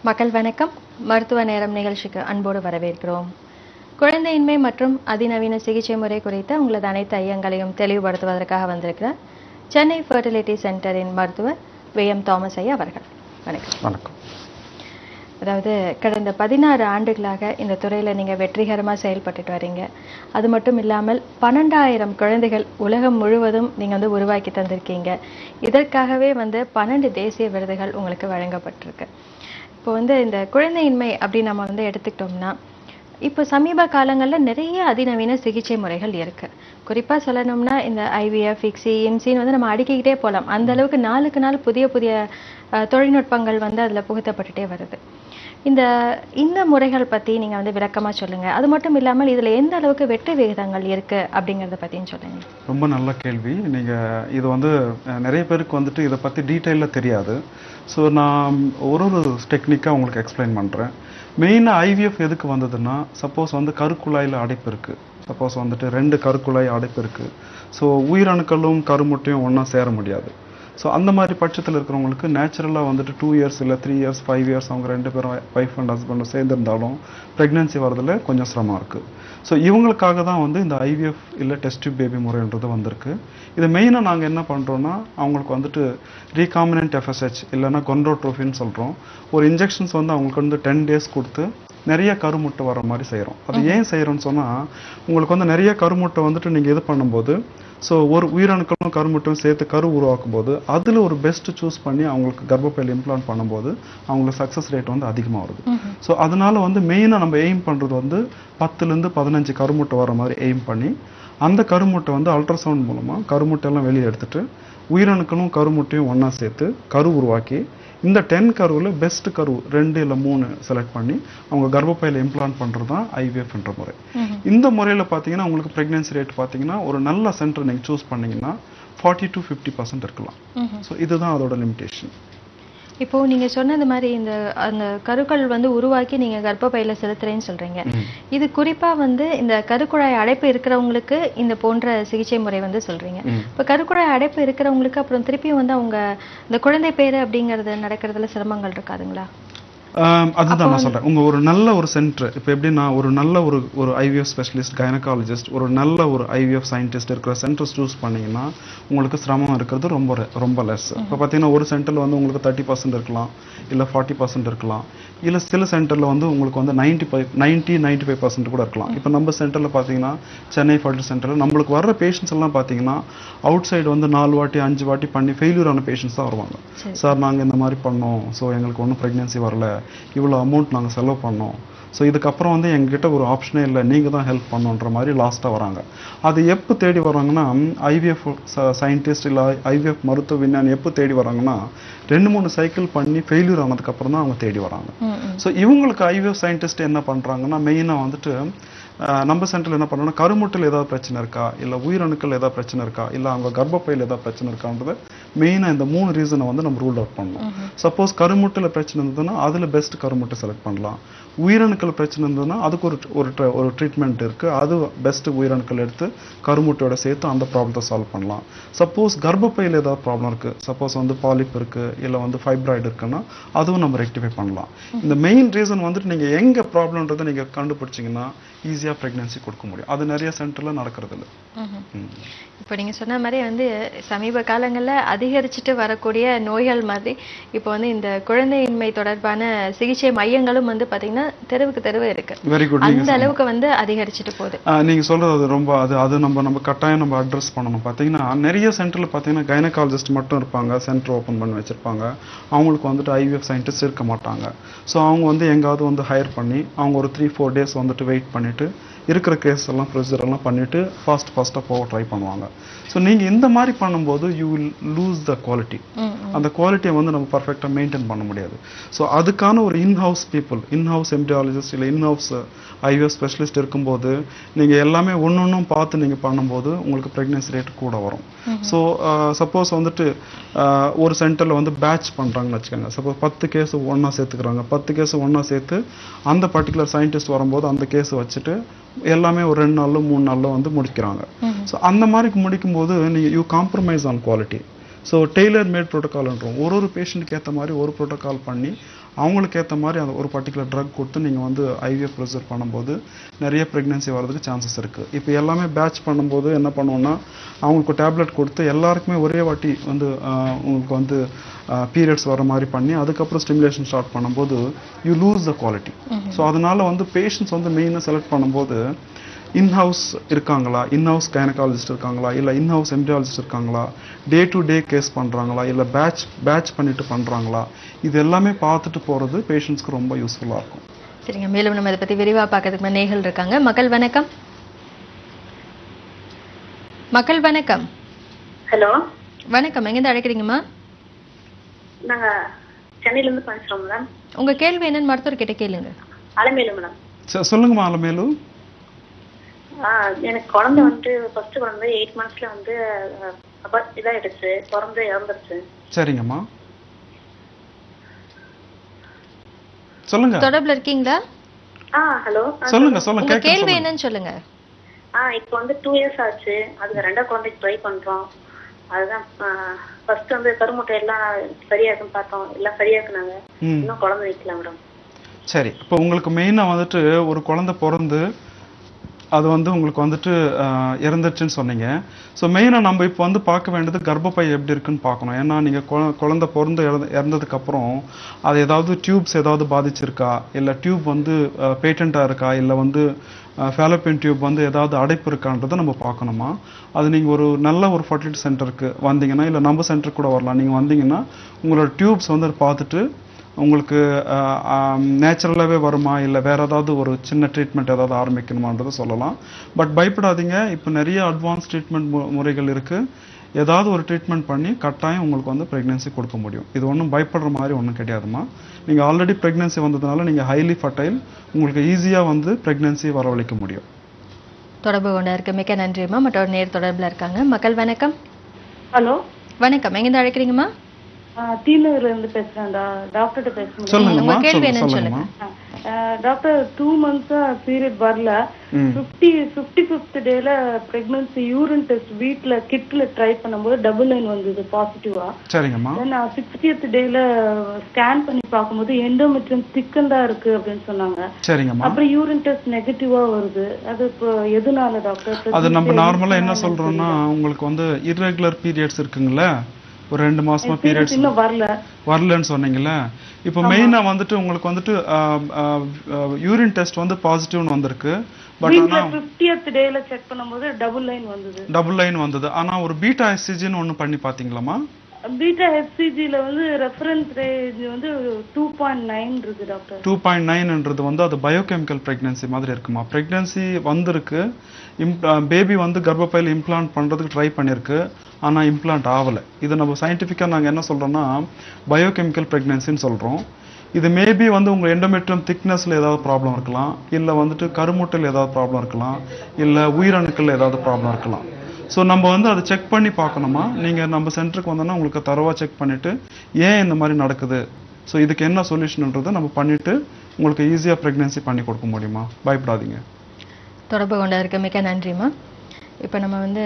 மக்கள் வணக்கம். மருத்துவ நேரம் நிகழ்ச்சிக்கு அன்போடு வரவேற்கிறோம். குழந்தையின்மை மற்றும் அதிநவீன சிகிச்சை முறை குறித்த உங்களது அனைத்து ஐயங்களையும் தெளிவுபடுத்துவதற்காக வந்திருக்கிறார் சென்னை ஃபெர்டிலிட்டி சென்டரின் மருத்துவர் வி.எம். தாமஸ் ஐயா அவர்கள். வணக்கம். வணக்கம். அதாவது கடந்த 16 ஆண்டுகளாக இந்த துறையில் நீங்கள் வெற்றிகரமாக செயல்பட்டுட்டு வரீங்க. அது மட்டும் இல்லாமல் 12,000 குழந்தைகள் உலகம் முழுவதும் நீங்கள் உருவாக்கி தந்திருக்கீங்க. இதற்காகவே 12 தேசிய விருதுகள் உங்களுக்கு வழங்கப்பட்டிருக்கு. இப்போ இந்த குழந்தையின்மை அப்படின்னு நம்ம எடுத்துக்கிட்டோம்னா, இப்போ சமீப காலங்களில் நிறைய அதிநவீன சிகிச்சை முறைகள் இருக்கு. குறிப்பாக சொல்லணும்னா இந்த IVF, ICSI, IMSIன்னு நம்ம அடுக்கிக்கிட்டே போகலாம். அந்த அளவுக்கு நாளுக்கு நாள் புதிய புதிய தொழில்நுட்பங்கள் அதில் புகுத்தப்பட்டுட்டே வருது. இந்த முறைகள் பற்றி நீங்கள் விளக்கமாக சொல்லுங்க. அது மட்டும் இல்லாமல் இதில் எந்த அளவுக்கு வெற்றி விகிதங்கள் இருக்கு அப்படிங்கிறத பற்றியும் சொல்லுங்க. ரொம்ப நல்ல கேள்வி. நீங்கள் இது நிறைய பேருக்கு இதை பற்றி டீட்டெயிலாக தெரியாது. ஸோ நான் ஒரு டெக்னிக்காக உங்களுக்கு எக்ஸ்பிளைன் பண்ணுறேன். மெயினாக IVF எதுக்கு வந்ததுன்னா, சப்போஸ் கருக்குழாயில் அடைப்பு இருக்குது. சப்போஸ் 2 கருக்குழாய் அடைப்பு இருக்குது. ஸோ உயிரணுக்களும் கருமுட்டையும் ஒன்றா சேர முடியாது. ஸோ அந்த மாதிரி பட்சத்தில் இருக்கிறவங்களுக்கு நேச்சுரலாக 2 இயர்ஸ் இல்லை 3 இயர்ஸ் 5 இயர்ஸ் அவங்க 2 பேரும் ஒய்ஃப் அண்ட் ஹஸ்பண்டும் சேர்ந்துருந்தாலும் ப்ரெக்னென்சி வரதில் கொஞ்சம் சிரமம் இருக்குது. ஸோ இவங்களுக்காக தான் இந்த IVF இல்லை டெஸ்ட் டியூப் பேபி முறைன்றது வந்திருக்கு. இது மெயினாக நாங்கள் என்ன பண்ணுறோன்னா, அவங்களுக்கு ரீகாமினன்ட் FSH இல்லைன்னா கொன்ட்ரோட்ரோஃபின்னு சொல்கிறோம். ஒரு இன்ஜெக்ஷன்ஸ் அவங்களுக்கு 10 டேஸ் கொடுத்து நிறைய கருமுட்டை வர மாதிரி செய்கிறோம். அது ஏன் செய்கிறோன்னு சொன்னால், உங்களுக்கு நிறைய கருமுட்டை நீங்கள் இது பண்ணும்போது, ஸோ ஒரு உயிரணுக்களும் கருமுட்டையும் சேர்த்து கரு உருவாக்கும் போது அதில் ஒரு பெஸ்ட் சூஸ் பண்ணி அவங்களுக்கு கர்ப்பப்பையில் இம்ப்ளான்ட் பண்ணும்போது அவங்களுக்கு சக்ஸஸ் ரேட் அதிகமாக வருது. ஸோ அதனால மெயினாக நம்ம எய்ம் பண்ணுறது 10லேருந்து 15 கருமுட்டை வர மாதிரி எய்ம் பண்ணி, அந்த கருமுட்டை அல்ட்ராசவுண்ட் மூலமாக கருமுட்டையெல்லாம் வெளியே எடுத்துட்டு உயிரணுக்களும் கருமுட்டையும் ஒன்றா சேர்த்து கரு உருவாக்கி, இந்த 10 கருவில் பெஸ்ட் கரு 2 இல்லை 3 செலக்ட் பண்ணி அவங்க கர்ப்பப்பையில் இம்ப்ளான்ட் பண்ணுறது தான் IVFன்ற முறை. இந்த முறையில் பார்த்தீங்கன்னா உங்களுக்கு ப்ரெக்னென்சி ரேட் பார்த்தீங்கன்னா ஒரு நல்ல சென்டர் நீங்கள் சூஸ் பண்ணிங்கன்னா 40 to 50% இருக்கலாம். ஸோ இதுதான் அதோட லிமிட்டேஷன். இப்போ நீங்க சொன்னது மாதிரி அந்த கருக்கள் உருவாக்கி நீங்க கர்ப்பப்பையில செலுத்துறேன்னு சொல்றீங்க. இது குறிப்பா இந்த கருக்குழாய் அடைப்பு இருக்கிறவங்களுக்கு இந்த போன்ற சிகிச்சை முறை சொல்றீங்க. இப்ப கருக்குழாய் அடைப்பு இருக்கிறவங்களுக்கு அப்புறம் திருப்பியும் அவங்க இந்த குழந்தை பேரு அப்படிங்கறது நடக்கிறதுல சிரமங்கள் இருக்காதுங்களா? அதுதான் நான் சொல்றேன். ஒரு நல்ல ஒரு சென்டர், இப்போ எப்படின்னா ஒரு நல்ல ஒரு IVF ஸ்பெஷலிஸ்ட், கைனகாலஜிஸ்ட், ஒரு நல்ல ஒரு IVF சயின்டிஸ்ட் இருக்கிற சென்டர் சூஸ் பண்ணீங்கன்னா உங்களுக்கு சிரமம் இருக்கிறது ரொம்ப ரொம்ப லெஸ். இப்போ பார்த்தீங்கன்னா ஒரு சென்டரில் உங்களுக்கு 30% இருக்கலாம், இல்லை 40% இருக்கலாம், இல்லை சில சென்டரில் உங்களுக்கு 90-95% கூட இருக்கலாம். இப்போ நம்ம சென்டரில் பார்த்தீங்கன்னா சென்னை ஃபெர்டிலிட்டி சென்டரில் நம்மளுக்கு வர்ற பேஷண்ட்ஸ் எல்லாம் பார்த்தீங்கன்னா அவுட் சைடு 4 வாட்டி 5 வாட்டி பண்ணி ஃபெயிலியர் ஆன பேஷண்ட்ஸ் தான் வருவாங்க. சார் நாங்கள் இந்த மாதிரி பண்ணோம், ஸோ எங்களுக்கு ஒன்றும் ப்ரெக்னென்சி வரல, இவ்வளோ அமௌண்ட் நாங்கள் செலவு பண்ணோம், ஸோ இதுக்கப்புறம் எங்ககிட்ட ஒரு ஆப்ஷனே இல்லை, நீங்கள் தான் ஹெல்ப் பண்ணுன்ற மாதிரி லாஸ்ட்டாக வராங்க. அது எப்போ தேடி வராங்கன்னா, IVF சயின்டிஸ்ட் இல்லை IVF மருத்துவ விஞ்ஞானி எப்போ தேடி வராங்கன்னா 2-3 சைக்கிள் பண்ணி ஃபெயிலியர் ஆனதுக்கப்புறம் தான் அவங்க தேடி வராங்க. ஸோ இவங்களுக்கு IVF சயின்டிஸ்ட் என்ன பண்ணுறாங்கன்னா, மெயினாக நம்ம சென்டரில் என்ன பண்ணுறோம்னா, கருமுட்டையில் ஏதாவது பிரச்சனை இருக்கா, இல்லை உயிரணுக்கள் ஏதாவது பிரச்சனை இருக்கா, இல்லை அவங்க கர்ப்பப்பையில் ஏதாவது பிரச்சனை இருக்கான்றதை மெயினாக இந்த 3 ரீசனை நம்ம ரூல் அவுட் பண்ணலாம். சப்போஸ் கருமுட்டையில் பிரச்சனை இருந்ததுன்னா அதில் பெஸ்ட் கருமுட்டை செலக்ட் பண்ணலாம். உயிரணுக்கள் பிரச்சனை இருந்ததுன்னா அதுக்கு ஒரு ட்ரீட்மெண்ட் இருக்குது, அது பெஸ்ட் உயிரணுக்கள் எடுத்து கருமுட்டையோட சேர்த்து அந்த ப்ராப்ளத்தை சால்வ் பண்ணலாம். சப்போஸ் கர்ப்பப்பையில் ஏதாவது ப்ராப்ளம் இருக்குது, சப்போஸ் பாலிப் இருக்குது, இல்லை ஃபைப்ராய்டு இருக்குன்னா அதுவும் நம்ம ரெக்டிஃபை பண்ணலாம். இந்த மெயின் ரீசன் நீங்கள் எங்கே ப்ராப்ளம்ன்றதை நீங்கள் கண்டுபிடிச்சிங்கன்னா ஈஸியாக ப்ரெக்னென்சி கொடுக்க முடியும். அது நிறைய சென்டரில் நடக்கிறது இல்லை. இப்போ நீங்கள் சொன்ன மாதிரி சமீப காலங்களில் அதிகரிச்சுட்டு வரக்கூடிய நோய்கள் மாதிரி இப்போ இந்த குழந்தையின்மை தொடர்பான சிகிச்சை மையங்களும் பார்த்தீங்கன்னா தெருவுக்கு தெருவு இருக்கு. Very good. அந்த அளவுக்கு அதிகரிச்சுட்டு போகுது. நீங்கள் சொல்கிறது ரொம்ப அது நம்ம கட்டாயம் நம்ம அட்ரஸ் பண்ணணும். பார்த்தீங்கன்னா நிறைய சென்டரில் பார்த்தீங்கன்னா கைனகாலஜிஸ்ட் மட்டும் இருப்பாங்க, சென்டர் ஓப்பன் பண்ணி வச்சுருப்பாங்க. அவங்களுக்கு IVF சயின்டிஸ்ட் இருக்க மாட்டாங்க. ஸோ அவங்க எங்காவது ஹையர் பண்ணி அவங்க ஒரு 3-4 டேஸ் வெயிட் பண்ணிவிட்டு இருக்கிற கேஸ் எல்லாம் ப்ரொசீஜர் எல்லாம் பண்ணிவிட்டு ஃபாஸ்ட்டாக போக ட்ரை பண்ணுவாங்க. ஸோ நீங்கள் இந்த மாதிரி பண்ணும்போது you will lose the quality. அந்த குவாலிட்டியை நம்ம பர்ஃபெக்டாக மெயின்டைன் பண்ண முடியாது. ஸோ அதுக்கான ஒரு இன்ஹவுஸ் பீப்புள், இன்ஹவுஸ் எம்பிரியாலஜிஸ்ட் இல்லை இன்ஹவுஸ் IVF ஸ்பெஷலிஸ்ட் இருக்கும்போது நீங்கள் எல்லாமே ஒன்றும் பார்த்து நீங்கள் பண்ணும்போது உங்களுக்கு ப்ரெக்னென்சி ரேட் கூட வரும். ஸோ சப்போஸ் ஒரு சென்டரில் பேட்ச் பண்ணுறாங்கன்னு வச்சுக்கோங்க. சப்போஸ் 10 கேஸ் ஒன்றா சேர்த்துக்கிறாங்க, 10 கேஸ் ஒன்றா சேர்த்து அந்த பர்டிகுலர் சயின்டிஸ்ட் வரும்போது அந்த கேஸை வச்சுட்டு எல்லாமே ஒரு 2 நாள்ல 3 நாள்ல முடிக்கிறாங்க. ஸோ அந்த மாதிரி முடிக்கும்போது நீங்கள் you compromise on quality. So tailor made ப்ரோட்டோகால்ன்றோம். ஒரு பேஷண்ட்டுக்கு ஏற்ற மாதிரி ஒரு ப்ரோட்டோகால் பண்ணி அவங்களுக்கு ஏற்ற மாதிரி அந்த ஒரு பர்டிகுலர் ட்ரக் கொடுத்து நீங்கள் வந்து ஐவிஎஃப் ப்ரொசீஜர் பண்ணும்போது நிறைய ப்ரெக்னென்சி வர்றதுக்கு சான்சஸ் இருக்குது. இப்போ எல்லாமே பேட்ச் பண்ணும்போது என்ன பண்ணுவோம்னா அவங்களுக்கு டேப்லெட் கொடுத்து எல்லாருக்குமே ஒரே வாட்டி வந்து உங்களுக்கு வந்து பீரியட்ஸ் வர மாதிரி பண்ணி அதுக்கப்புறம் ஸ்டிமுலேஷன் ஸ்டார்ட் பண்ணும்போது you lose the quality. So அதனால வந்து பேஷண்ட்ஸ் வந்து மெயினாக செலக்ட் பண்ணும்போது இன்ஹவுஸ் இருக்காங்களா, இன்ஹவுஸ் கைனகாலஜிஸ்ட் இருக்காங்களா, இல்லை இன்ஹவுஸ் எம்ப்ரியாலஜிஸ்ட் இருக்காங்களா, டே டு டே கேஸ் பண்ணுறாங்களா, இல்லை பேட்ச் பண்ணிட்டு பண்ணுறாங்களா, இது எல்லாமே பார்த்துட்டு போகிறது பேஷண்ட்ஸ்க்கு ரொம்ப யூஸ்ஃபுல்லாக இருக்கும். சரிங்க, மேலும் நம்ம இதை பற்றி விரிவாக பார்க்கறதுக்கு நேயர்கள் இருக்காங்க. மக்கள் வணக்கம். மக்கள் வணக்கம். ஹலோ வணக்கம், எங்கேருந்து அழைக்கிறீங்கம்மா? நாங்க சென்னையில இருந்து பேசுறோம் மேடம். உங்க கேள்வி என்னன்னு மருத்துவர் கிட்ட கேளுங்க. அலமேலு மேடம். சொல்லுங்கம்மா அலமேலு. எனக்கு குழந்தை வந்து ஃபர்ஸ்ட் குழந்தை 8 monthsல வந்து இதாயிடுச்சு, பிறந்து இறந்துருச்சு. சரிங்கம்மா, சொல்லுங்க. தொடர்புல இருக்கீங்களா? ஹலோ சொல்லுங்க. உங்க கேள்வி என்னன்னு சொல்லுங்க. இப்போ வந்து 2 years ஆச்சு. அதுக்கு 2வது குழந்தைக்கு ட்ரை பண்றோம். அதுதான் ஃபர்ஸ்ட் வந்து கருமுட்டை எல்லாம் சரியா இருக்குன்னு பார்த்தோம், எல்லாம் சரியா இருக்குனாங்க. இன்னும் குழந்தை வைக்கல மேடம். சரி, இப்போ உங்களுக்கு மெயினாக வந்துட்டு ஒரு குழந்தை பிறந்து அது வந்து உங்களுக்கு வந்துட்டு இறந்துச்சுன்னு சொன்னீங்க. ஸோ மெயினாக நம்ம இப்போ வந்து பார்க்க வேண்டியது கர்ப்பப்பை எப்படி இருக்குன்னு பார்க்கணும். ஏன்னா நீங்கள் குழந்தை பிறந்து இறந்ததுக்கப்புறம் அது ஏதாவது டியூப்ஸ் ஏதாவது பாதிச்சிருக்கா, இல்லை டியூப் வந்து பேட்டண்ட்டாக இருக்கா, இல்லை வந்து ஃபேலோப்பியன் டியூப் வந்து ஏதாவது அடைப்பு இருக்கான்றதை நம்ம பார்க்கணுமா. அது நீங்கள் ஒரு நல்ல ஒரு ஃபர்டிலிட்டி சென்டருக்கு வந்தீங்கன்னா, இல்லை நம்ம சென்டருக்கு கூட வரலாம். நீங்கள் வந்தீங்கன்னா உங்களோட டியூப்ஸ் வந்து பார்த்துட்டு உங்களுக்கு நேச்சுரலாகவே வருமா, இல்லை வேறு ஏதாவது ஒரு சின்ன ட்ரீட்மெண்ட் ஏதாவது ஆரம்பிக்கணுமான்றதை சொல்லலாம். பட் பயப்படாதீங்க, இப்போ நிறைய அட்வான்ஸ் ட்ரீட்மெண்ட் முறைகள் இருக்குது. ஏதாவது ஒரு ட்ரீட்மெண்ட் பண்ணி கட்டாயம் உங்களுக்கு வந்து ப்ரெக்னென்சி கொடுக்க முடியும். இது ஒன்றும் பயப்படுற மாதிரி ஒன்றும் கிடையாதுமா. நீங்கள் ஆல்ரெடி ப்ரெக்னென்சி வந்ததுனால நீங்கள் ஹைலி ஃபர்டைல், உங்களுக்கு ஈஸியாக வந்து ப்ரெக்னென்சி வரவழைக்க முடியும். தொடர்பு கொண்டா இருக்கு, மிக்க நன்றிம்மா. மற்றொரு நேர் தொடர்பில் இருக்காங்க. மக்கள் வணக்கம். ஹலோ வணக்கம், எங்கேருந்து அழைக்கிறீங்கம்மா? தீனூர்ல இருந்து பேசுறேன்டா. டாக்டர்கிட்ட பேசுறேன். சொல்லுங்கம்மா. கேள்வி என்னன்னு சொல்லுங்க. டாக்டர் 2 months பீரியட் வரல. 55th டேல பிரெக்னன்சி யூரின் டெஸ்ட் வீட்ல கிட்ல ட்ரை பண்ணும்போது டபுள் லைன் வந்தது பாசிட்டிவா. சரிங்கம்மா. நான் 60th டேல ஸ்கேன் பண்ணி பார்க்கும்போது எண்டோமெட்ரியம் திக்கண்டா இருக்கு அப்படின்னு சொன்னாங்க. சரிங்கம்மா. அப்புறம் யூரின் டெஸ்ட் நெகட்டிவா வருது. அது இப்போ எதனால டாக்டர்? அது நம்ம நார்மலா என்ன சொல்றோம்னா உங்களுக்கு வந்து இர்ரெகுலர் பீரியட்ஸ் இருக்குங்களா, ஒரு 2 மாசமா பீரியட்ஸ் இன்னும் வரலன்னு சொன்னீங்கல்ல. இப்போ மெயினா வந்துட்டு உங்களுக்கு வந்துட்டு யூரின் டெஸ்ட் வந்து பாசிட்டிவ்னு வந்திருக்கு. பட் ஆனா 50th டேல செக் பண்ணும்போது டபுள் லைன் வந்தது. ஆனா ஒரு பீட்டா எஸ்சிஜின்னு ஒன்னு பண்ணி பாத்தீங்களாமா? பீட்டா எஸ்சிஜில வந்து ரெஃபரன்ஸ் ரேஞ்ச் வந்து 2.9 இருக்கு டாக்டர். 2.9ன்றது வந்து அது பயோகெமிக்கல் பிரெக்னன்சி மாதிரி இருக்குமா. பிரெக்னன்சி வந்திருக்கு, பேபி வந்து கர்ப்பப்பையில் இம்ப்ளான்ட் பண்றதுக்கு ட்ரை பண்ணிருக்கு, ஆனா இம்ப்ளான்ட் ஆகலை. இது நம்ம சயின்டிஃபிக்காக நாங்கள் என்ன சொல்றோம்னா பயோகெமிக்கல் பிரெக்னன்சின்னு சொல்றோம். இது மேபி வந்து உங்கள் எண்டோமெட்ரியம் திக்னஸ்ல ஏதாவது ப்ராப்ளம் இருக்கலாம், இல்லை வந்துட்டு கருமுட்டையில் ஏதாவது ப்ராப்ளம் இருக்கலாம், இல்லை உயிரணுக்கள் ஏதாவது ப்ராப்ளம் இருக்கலாம். ஸோ நம்ம வந்து அதை செக் பண்ணி பார்க்கணுமா. நீங்கள் நம்ம சென்டருக்கு வந்தோன்னா உங்களுக்கு தரவாக செக் பண்ணிவிட்டு ஏன் இந்த மாதிரி நடக்குது, ஸோ இதுக்கு என்ன சொல்யூஷன்ன்றதை நம்ம பண்ணிவிட்டு உங்களுக்கு ஈஸியாக ப்ரெக்னென்சி பண்ணி கொடுக்க முடியுமா. பயப்படாதீங்க. தொடர்பு கொண்டா இருக்க மிக்க நன்றிம்மா. இப்போ நம்ம வந்து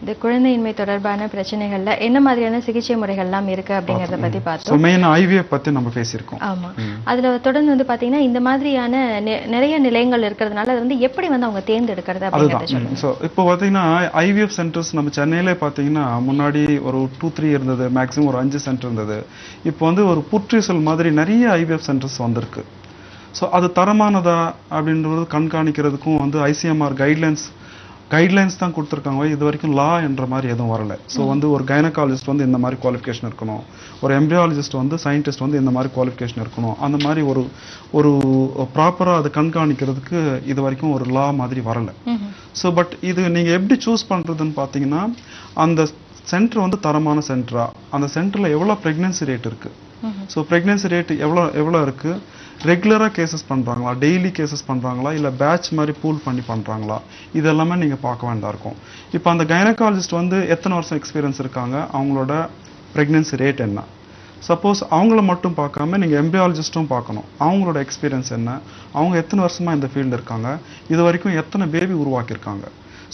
இந்த குழந்தையின்மை தொடர்பான பிரச்சனைகள்ல என்ன மாதிரியான சிகிச்சை முறைகள்லாம் இருக்கு அப்படிங்கறத பத்தி பார்த்தோம். மெயினா ஐவிஎஃப் பத்தி நம்ம பேசியிருக்கோம். ஆமா, அதுல தொடர்ந்து வந்து பாத்தீங்கன்னா இந்த மாதிரியான நிறைய நிலையங்கள் இருக்கிறதுனால அது வந்து எப்படி வந்து அவங்க தேர்ந்தெடுக்கிறது அப்படிங்கறத சொல்லுங்க. ஸோ இப்போ பாத்தீங்கன்னா ஐவிஎஃப் சென்டர்ஸ் நம்ம சென்னையிலே பாத்தீங்கன்னா முன்னாடி ஒரு 2-3 இருந்தது, மேக்ஸிமம் ஒரு 5 சென்டர் இருந்தது. இப்போ வந்து ஒரு புற்றீசல் மாதிரி நிறைய ஐவிஎஃப் சென்டர்ஸ் வந்திருக்கு. ஸோ அது தரமானதா அப்படின்றது கண்காணிக்கிறதுக்கும் வந்து ஐசிஎம்ஆர் கைட்லைன்ஸ் தான் கொடுத்துருக்காங்க. இது வரைக்கும் லா என்ற மாதிரி எதுவும் வரல. ஸோ வந்து ஒரு கைனகாலஜிஸ்ட் வந்து இந்த மாதிரி குவாலிஃபிகேஷன் இருக்கணும், ஒரு எம்ப்ரியாலஜிஸ்ட் வந்து சயின்டிஸ்ட் வந்து இந்த மாதிரி குவாலிஃபிகேஷன் இருக்கணும், அந்த மாதிரி ஒரு ப்ராப்பராக அது கண்காணிக்கிறதுக்கு இது வரைக்கும் ஒரு லா மாதிரி வரல. ஸோ பட் இது நீங்கள் எப்படி சூஸ் பண்ணுறதுன்னு பார்த்தீங்கன்னா அந்த சென்டர் வந்து தரமான சென்டரா, அந்த சென்டரில் எவ்வளோ ப்ரெக்னென்சி ரேட் இருக்குது, ஸோ ப்ரெக்னென்சி ரேட் எவ்வளோ இருக்குது, ரெகுலராக கேசஸ் பண்ணுறாங்களா, டெய்லி கேசஸ் பண்ணுறாங்களா, இல்லை பேட்ச் மாதிரி பூல் பண்ணி பண்ணுறாங்களா, இதெல்லாமே நீங்கள் பார்க்க வேண்டாம் இருக்கும். இப்போ அந்த கைனகாலஜிஸ்ட் வந்து எத்தனை வருஷம் எக்ஸ்பீரியன்ஸ் இருக்காங்க, அவங்களோட ப்ரெக்னென்சி ரேட் என்ன. சப்போஸ் அவங்கள மட்டும் பார்க்காம நீங்கள் எம்ப்ரியாலஜிஸ்ட்டும் பார்க்கணும், அவங்களோட எக்ஸ்பீரியன்ஸ் என்ன, அவங்க எத்தனை வருஷமாக இந்த ஃபீல்டு இருக்காங்க, இது வரைக்கும் எத்தனை பேபி உருவாக்கியிருக்காங்க.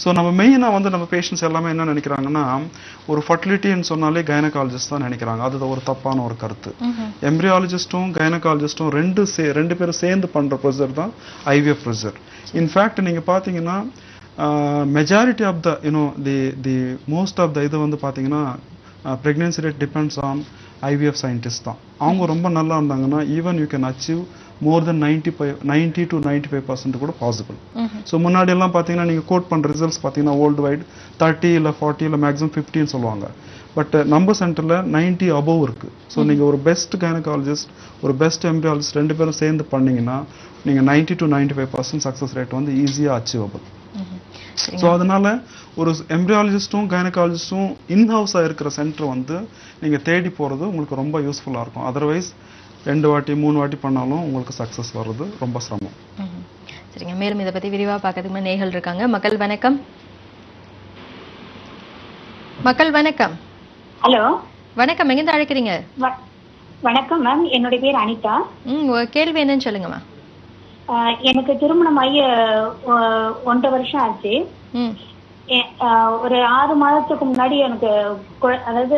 ஸோ நம்ம மெயினாக வந்து நம்ம பேஷண்ட்ஸ் எல்லாமே என்ன நினைக்கிறாங்கன்னா ஒரு ஃபர்டிலிட்டின்னு சொன்னாலே கைனகாலஜிஸ்ட் தான் நினைக்கிறாங்க. அது ஒரு தப்பான ஒரு கருத்து. எம்ப்ரியாலஜிஸ்ட்டும் கைனகாலஜிஸ்ட்டும் ரெண்டு பேரும் சேர்ந்து பண்ணுற ப்ரொசீஜர் தான் IVF ப்ரொசீஜர். இன்ஃபேக்ட் நீங்கள் பார்த்தீங்கன்னா majority of the the most of the இது வந்து பார்த்தீங்கன்னா pregnancy rate depends on IVF scientist தான். அவங்க ரொம்ப நல்லா இருந்தாங்கன்னா even you can achieve more than 90 to 95% கூட பாசிபிள். ஸோ முன்னாடி எல்லாம் பார்த்தீங்கன்னா நீங்கள் கோட் பண்ணுற ரிசல்ட்ஸ் பார்த்தீங்கன்னா வேர்ல்டு வைட் 30 இல்லை 40 இல்லை மேக்ஸிமம் 50 சொல்லுவாங்க. பட் நம்ம சென்டரில் 90 above இருக்கு. ஸோ நீங்கள் ஒரு பெஸ்ட் கைனகாலஜிஸ்ட் ஒரு பெஸ்ட் எம்ப்ரியாலஜிஸ்ட் ரெண்டு பேரும் சேர்ந்து பண்ணீங்கன்னா நீங்கள் 90 to 95% சக்ஸஸ் ரேட் வந்து ஈஸியாக அச்சீவபிள். ஸோ அதனால ஒரு எம்ப்ரியாலஜிஸ்ட்டும் கைனகாலஜிஸ்ட்டும் இன்ஹவுஸாக இருக்கிற சென்டர் வந்து நீங்கள் தேடி போகிறது உங்களுக்கு ரொம்ப யூஸ்ஃபுல்லாக இருக்கும். அதர்வைஸ் 2 வாட்டி 3 வாட்டி பண்ணாலும் உங்களுக்கு சக்ஸஸ் வர்றது ரொம்ப சிரமம். சரிங்க, மேலும் இதை பற்றி விரிவாக பார்க்கறதுக்கு முன்னாடி நேயர்கள் இருக்காங்க. மக்கள் வணக்கம். மக்கள் வணக்கம். ஹலோ வணக்கம், எங்கேருந்து அழைக்கிறீங்க? வணக்கம் மேம், என்னுடைய பேர் அனிதா. உங்க கேள்வி என்னன்னு சொல்லுங்கம்மா. எனக்கு திருமணம் ஆகி 1.5 வருஷம் ஆச்சு. ஒரு 6 மாதத்துக்கு முன்னாடி எனக்கு அதாவது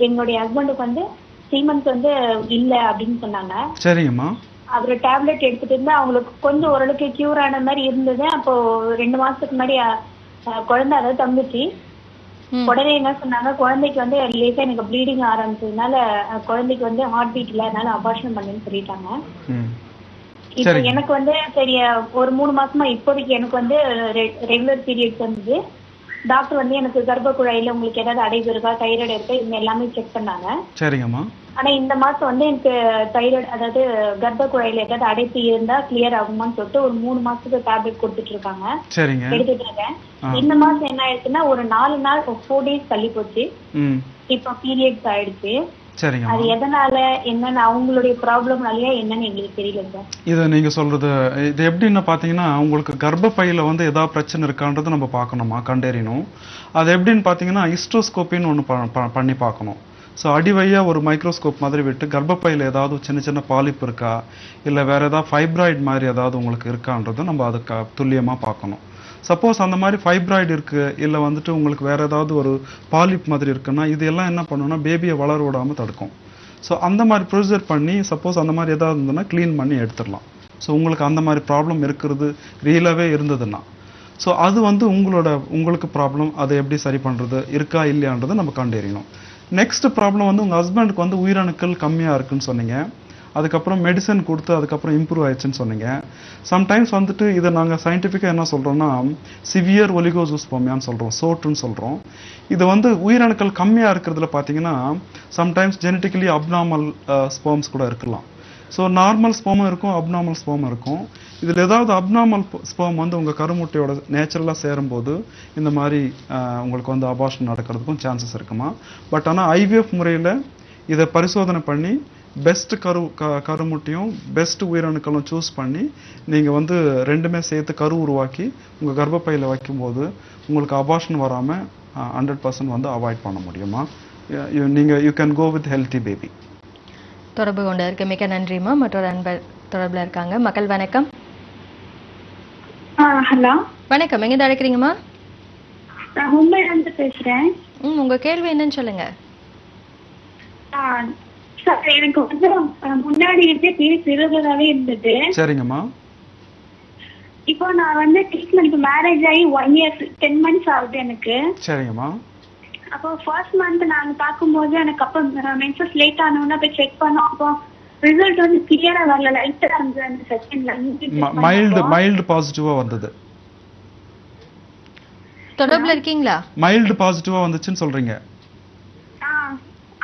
என்னுடைய ஹஸ்பண்டுக்கு வந்து 3 months வந்து இல்ல அப்படின்னு சொன்னாங்க. சரிங்கம்மா. அவரு டேப்லெட் எடுத்துட்டு இருந்தா அவங்களுக்கு கொஞ்சம் ஓரளவுக்கு கியூர் ஆன மாதிரி இருந்தது. அப்போ 2 மாசத்துக்கு முன்னாடி குழந்தை அதாவது தம்பிச்சு உடனே என்ன சொன்னாங்க, குழந்தைக்கு வந்து லேசா எனக்கு ப்ளீடிங் ஆரம்பிச்சதுனால குழந்தைக்கு வந்து ஹார்ட் பீட் இல்ல, அதனால அபார்ஷன் பண்ணுன்னு சொல்லிட்டாங்க. இப்போ எனக்கு வந்து சரி ஒரு 3 மாசமா இப்போதைக்கு எனக்கு வந்து ரெகுலர் பீரியட்ஸ் வந்தது. டாக்டர் வந்து எனக்கு கர்ப்ப குழாயில உங்களுக்கு ஏதாவது அடைப்பு இருக்கா, தைராய்டு இருக்கா, இந்த எல்லாமே செக் பண்ணாங்க. சரிங்கம்மா. ஆனா இந்த மாசம் வந்து எனக்கு தைராய்டு அதாவது கர்ப்ப குழாயில ஏதாவது அடைப்பு இருந்தா கிளியர் ஆகுமான்னு சொல்லிட்டு ஒரு 3 மாசத்துக்கு டேப்லெட் கொடுத்துட்டு இருக்காங்க. எடுத்துட்டு இருக்கேன். இந்த மாசம் என்ன ஆயிடுச்சுன்னா ஒரு 4 நாள் 4 days தள்ளி போச்சு. இப்போ பீரியட்ஸ் ஆயிடுச்சு. அது எதனால என்னன்னு அவங்களுடைய ப்ராப்ளம்னாலயா என்னன்னு எங்களுக்கு தெரியல சார். இது நீங்க சொல்றது இது எப்படின்னு பாத்தீங்கன்னா உங்களுக்கு கர்ப்பப்பையில வந்து ஏதாவது பிரச்சனை இருக்கான்றது நம்ம பார்க்கணுமா, கண்டறியணும். அது எப்படின்னு பாத்தீங்கன்னா ஹிஸ்டோஸ்கோப்பின்னு ஒன்று பண்ணி பார்க்கணும். ஸோ அடிவையா ஒரு மைக்ரோஸ்கோப் மாதிரி விட்டு கர்ப்பப்பையில் ஏதாவது சின்ன சின்ன பாலிப் இருக்கா இல்லை வேற ஏதாவது ஃபைப்ராய்டு மாதிரி ஏதாவது உங்களுக்கு இருக்கான்றதை நம்ம அதுக்கு துல்லியமாக பார்க்கணும். சப்போஸ் அந்த மாதிரி ஃபைப்ராய்டு இருக்கு இல்லை வந்துட்டு உங்களுக்கு வேற ஏதாவது ஒரு பாலிப் மாதிரி இருக்குன்னா இது எல்லாம் என்ன பண்ணணும்னா பேபியை வளர விடாமல் தடுக்கும். ஸோ அந்த மாதிரி ப்ரொசீஜர் பண்ணி சப்போஸ் அந்த மாதிரி ஏதாவது இருந்ததுன்னா க்ளீன் பண்ணி எடுத்துடலாம். ஸோ உங்களுக்கு அந்த மாதிரி ப்ராப்ளம் இருக்கிறது ரியலாகவே இருந்ததுன்னா ஸோ அது வந்து உங்களுக்கு ப்ராப்ளம், அதை எப்படி சரி பண்ணுறது இருக்கா இல்லையான்றதை நம்ம கண்டறியணும். நெக்ஸ்ட் ப்ராப்ளம் வந்து உங்கள் ஹஸ்பண்டுக்கு வந்து உயிரணுக்கள் கம்மியாக இருக்குன்னு சொன்னீங்க. அதுக்கப்புறம் மெடிசன் கொடுத்து அதுக்கப்புறம் இம்ப்ரூவ் ஆயிடுச்சுன்னு சொன்னீங்க. சம்டைம்ஸ் வந்துட்டு இதை நாங்கள் சயின்டிஃபிக்காக என்ன சொல்கிறோம்னா சிவியர் ஒலிகோசூஸ்போமியான்னு சொல்கிறோம், சோட்டுன்னு சொல்கிறோம். இது வந்து உயிரணுக்கள் கம்மியாக இருக்கிறதுல பார்த்தீங்கன்னா சம்டைம்ஸ் ஜெனட்டிக்கலி அப்நார்மல் ஸ்போம்ஸ் கூட இருக்கலாம். ஸோ நார்மல் ஸ்போமும் இருக்கும், அப்நார்மல் ஸ்போமும் இருக்கும். இதில் ஏதாவது அப்நார்மல் ஸ்போம் வந்து உங்கள் கருமுட்டையோட நேச்சுரலாக சேரும்போது இந்த மாதிரி உங்களுக்கு வந்து அபார்ஷன் நடக்கிறதுக்கும் சான்சஸ் இருக்குமா. பட் ஆனால் IVF முறையில் இதை பரிசோதனை பண்ணி பெஸ்ட் கருமுட்டையும் பெஸ்ட் உயிரணுக்களும் சூஸ் பண்ணி நீங்கள் வந்து ரெண்டுமே சேர்த்து கரு உருவாக்கி உங்கள் கர்ப்பப்பையில் வைக்கும்போது உங்களுக்கு அபார்ஷன் வராமல் 100% வந்து அவாய்ட் பண்ண முடியுமா. நீங்கள் you can go with healthy baby. தொடர்பு கொண்டு இருக்க மிக்க நன்றிமா. மற்றொரு அன்பர் தொடர்பில் இருக்காங்க. மக்கள் வணக்கம். ஹலோ வணக்கம், எங்க அழைக்கிறீங்கம்மா? நான் மும்பைல இருந்து பேசுறேன். உங்க கேள்வி என்னன்னு சொல்லுங்க. எனக்கு வந்து முன்னாடி இருந்தே பீரியட்ஸ் ரெகுலராகவே இருந்தது. சரிங்கம்மா. இப்போ நான் வந்து ட்ரீட்மெண்ட் மேரேஜ் ஆகி 1 year 10 months ஆகுது எனக்கு. சரிங்கம்மா. அப்போ ஃபர்ஸ்ட் மந்த் நாங்க பார்க்கும்போது எனக்கு அப்போ மென்சஸ் லேட் ஆனவொன்னா போய் செக் பண்ணோம். அப்போ ரிசல்ட் வந்து கிளியரா வரல, லைட்டா இருந்தது. அந்த செகண்ட்ல மைல்டு பாசிட்டிவா வந்தது. தொடர்புல இருக்கீங்களா? மைல்டு பாசிட்டிவா வந்துச்சுன்னு சொல்றீங்க.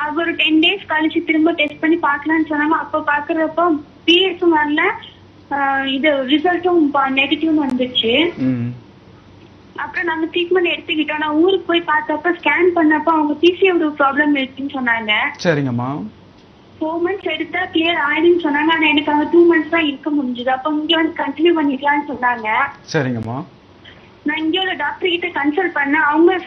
அது ஒரு 10 days கழிச்சு திரும்ப டெஸ்ட் பண்ணி பார்க்கலாம்னு சொன்னாங்க. அப்போ பாக்குறப்போ பீரியட்ஸும் வரல, இது ரிசல்ட்டும் நெகட்டிவ் வந்துச்சு. அப்புறம் நாங்க ட்ரீட்மெண்ட் எடுத்துக்கிட்டோம். நான் ஊருக்கு போய் பார்த்தப்ப ஸ்கேன் பண்ணப்ப அவங்க PCOD ப்ராப்ளம் இருக்குன்னு சொன்னாங்க. சரிங்கம்மா. 4 months எடுத்தா கிளியர் ஆயிடுன்னு சொன்னாங்க. ஆனா எனக்கு அங்க 2 months தான் இருக்க முடிஞ்சது. அப்ப இங்க வந்து கண்டினியூ பண்ணிக்கலாம்னு சொன்னாங்க. சரிங்கம்மா. நான் இங்க உள்ள டாக்டர் கிட்ட கன்சல்ட் பண்ணேன். அவங்க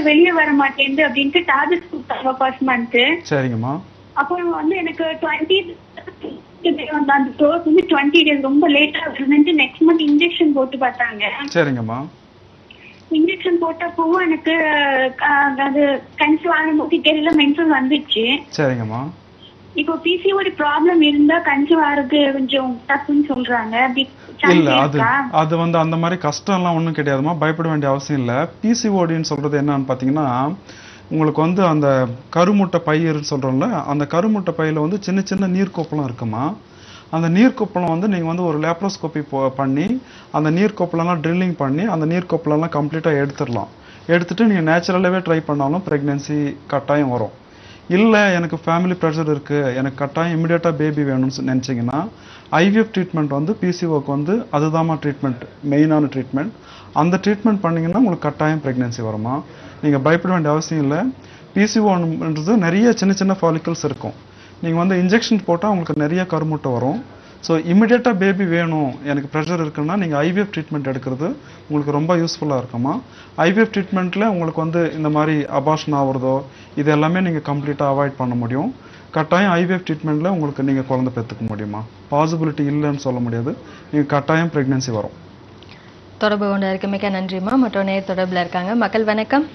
வெளியே வர மாட்டேங்குது அப்படின்ட்டு டேப்லெட்ஸ் கொடுத்தாங்க ஃபர்ஸ்ட் மந்த். சரிங்கம்மா. அப்போ வந்து எனக்கு 20 அந்த டோஸ் வந்து 20 days ரொம்ப லேட்டா இருந்துச்சு. நெக்ஸ்ட் மந்த் இன்ஜெக்ஷன் போட்டு பார்த்தாங்க. சரிங்கம்மா. இன்ஜெக்ஷன் போட்டப்பவும் எனக்கு அது கன்சீவ் ஆகும்போது தெரியல மென்சஸ் வந்துச்சு. சரிங்கம்மா. இப்போ பிசிஓடி ப்ராப்ளம் இருந்தா கன்சீவ் ஆகிறதுக்கு கொஞ்சம் டஃப்னு சொல்றாங்க. இல்ல அது வந்து அந்த மாதிரி கஷ்டம் எல்லாம் ஒண்ணும் கிடையாதுமா, பயப்பட வேண்டிய அவசியம் இல்ல. பிசிஓடின்னு சொல்றது என்னன்னு பாத்தீங்கன்னா உங்களுக்கு வந்து அந்த கருமுட்டை பையர்னு சொல்றோம்ல, அந்த கருமுட்டை பையில வந்து சின்ன சின்ன நீர்க்கோப்பெல்லாம் இருக்குமா. அந்த நீர்க்கோப்பெல்லாம் வந்து நீங்க வந்து ஒரு லேப்ரோஸ்கோபி பண்ணி அந்த நீர்க்கோப்பெல்லாம் ட்ரில்லிங் பண்ணி அந்த நீர்க்கோப்பெல்லாம் கம்ப்ளீட்டா எடுத்துடலாம். எடுத்துட்டு நீங்க நேச்சுரலாவே ட்ரை பண்ணாலும் பிரெக்னன்சி கட்டாயம் வரும். இல்ல எனக்கு ஃபேமிலி ப்ரெஷர் இருக்கு, எனக்கு கட்டாயம் இமிடியேட்டா பேபி வேணும்னு நினைச்சீங்கன்னா ஐவிஎஃப் ட்ரீட்மெண்ட் வந்து பிசிஓக்கு வந்து அதுதாம்மா ட்ரீட்மெண்ட், மெயினான ட்ரீட்மெண்ட். அந்த ட்ரீட்மெண்ட் பண்ணீங்கன்னா உங்களுக்கு கட்டாயம் பிரெக்னன்சி வருமா. நீங்க பயப்பட வேண்டிய அவசியம் இல்லை. பிசிஓன்றது நிறைய சின்ன சின்ன ஃபாலிக்கல்ஸ் இருக்கும். நீங்க வந்து இன்ஜெக்ஷன் போட்டால் உங்களுக்கு நிறைய கருமுட்டை வரும். ஸோ இமிடியேட்டாக பேபி வேணும், எனக்கு ப்ரெஷர் இருக்குன்னா நீங்கள் ஐவிஎஃப் ட்ரீட்மெண்ட் எடுக்கிறது உங்களுக்கு ரொம்ப யூஸ்ஃபுல்லாக இருக்குமா. ஐவிஎஃப் ட்ரீட்மெண்ட்டில் உங்களுக்கு வந்து இந்த மாதிரி அபார்ஷன் ஆகிறதோ இது எல்லாமே நீங்கள் கம்ப்ளீட்டாக அவாய்ட் பண்ண முடியும். கட்டாயம் ஐவிஎஃப் ட்ரீட்மெண்ட்டில் உங்களுக்கு நீங்கள் குழந்தை பெற்றுக்க முடியுமா. பாசிபிலிட்டி இல்லைன்னு சொல்ல முடியாது, நீங்கள் கட்டாயம் ப்ரெக்னன்சி வரும். தொடர்பு கொண்டதற்கு மிக்க நன்றிம்மா. மற்றொரு நேர் தொடர்பில் இருக்காங்க. மக்கள் வணக்கம்.